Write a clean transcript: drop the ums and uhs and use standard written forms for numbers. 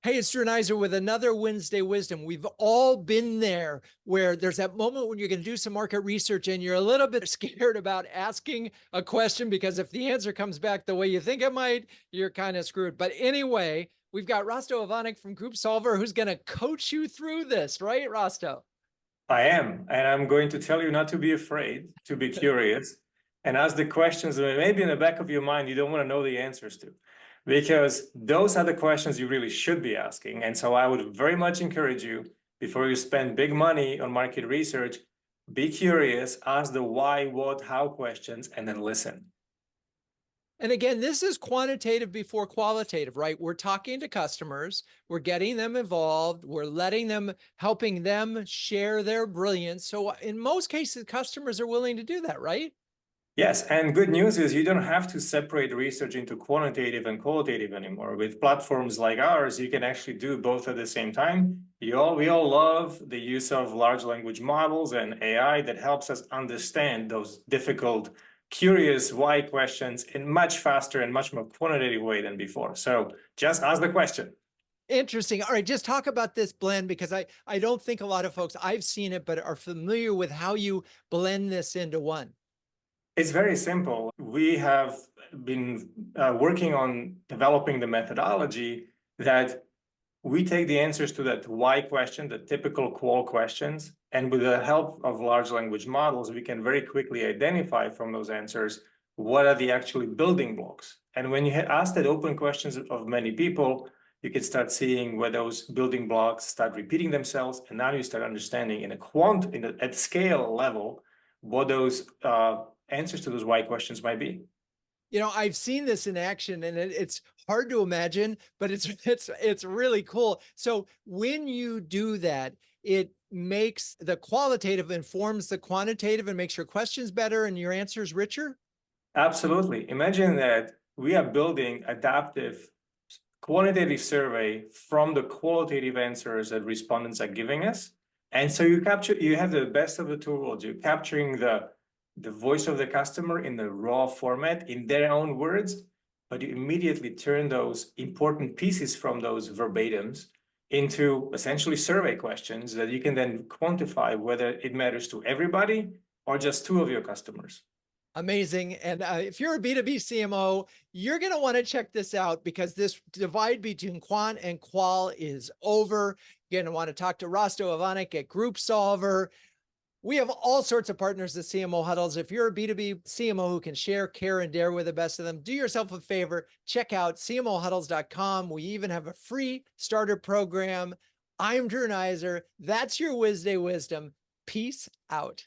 Hey, it's Drew Neiser with another Wednesday Wisdom. We've all been there where there's that moment when you're going to do some market research and you're a little bit scared about asking a question because if the answer comes back the way you think it might, you're kind of screwed. But anyway, we've got Rastislav Ivanic from GroupSolver who's going to coach you through this, right, Rasto? I am, and I'm going to tell you not to be afraid, to be curious, and ask the questions that maybe in the back of your mind you don't want to know the answers to, because those are the questions you really should be asking. And so I would very much encourage you, before you spend big money on market research, be curious, ask the why, what, how questions, and then listen. And again, this is quantitative before qualitative, right? We're talking to customers, we're getting them involved, we're letting them, helping them share their brilliance. So in most cases, customers are willing to do that, right? Yes, and good news is you don't have to separate research into quantitative and qualitative anymore. With platforms like ours, you can actually do both at the same time. We all love the use of large language models and AI that helps us understand those difficult, curious why questions in much faster and much more quantitative way than before. So just ask the question. Interesting. All right, just talk about this blend because I don't think a lot of folks, I've seen it, but are familiar with how you blend this into one. It's very simple. We have been working on developing the methodology that we take the answers to that why question, the typical qual questions, and with the help of large language models, we can very quickly identify from those answers what are the actually building blocks. And when you ask that open questions of many people, you can start seeing where those building blocks start repeating themselves, and now you start understanding in a at scale level what those answers to those why questions might be. You know, I've seen this in action and it's hard to imagine, but it's really cool. So when you do that, it makes the qualitative informs the quantitative and makes your questions better and your answers richer. Absolutely. Imagine that we are building adaptive quantitative survey from the qualitative answers that respondents are giving us. And so you have the best of the two worlds. You're capturing the voice of the customer in the raw format in their own words, but you immediately turn those important pieces from those verbatims into essentially survey questions that you can then quantify whether it matters to everybody or just two of your customers. Amazing. And if you're a B2B CMO, you're going to want to check this out because this divide between quant and qual is over. You're going to want to talk to Rasto Ivanic at GroupSolver. We have all sorts of partners at CMO Huddles. If you're a B2B CMO who can share, care, and dare with the best of them, do yourself a favor. Check out CMOHuddles.com. We even have a free starter program. I'm Drew Neiser. That's your Wednesday Wisdom. Peace out.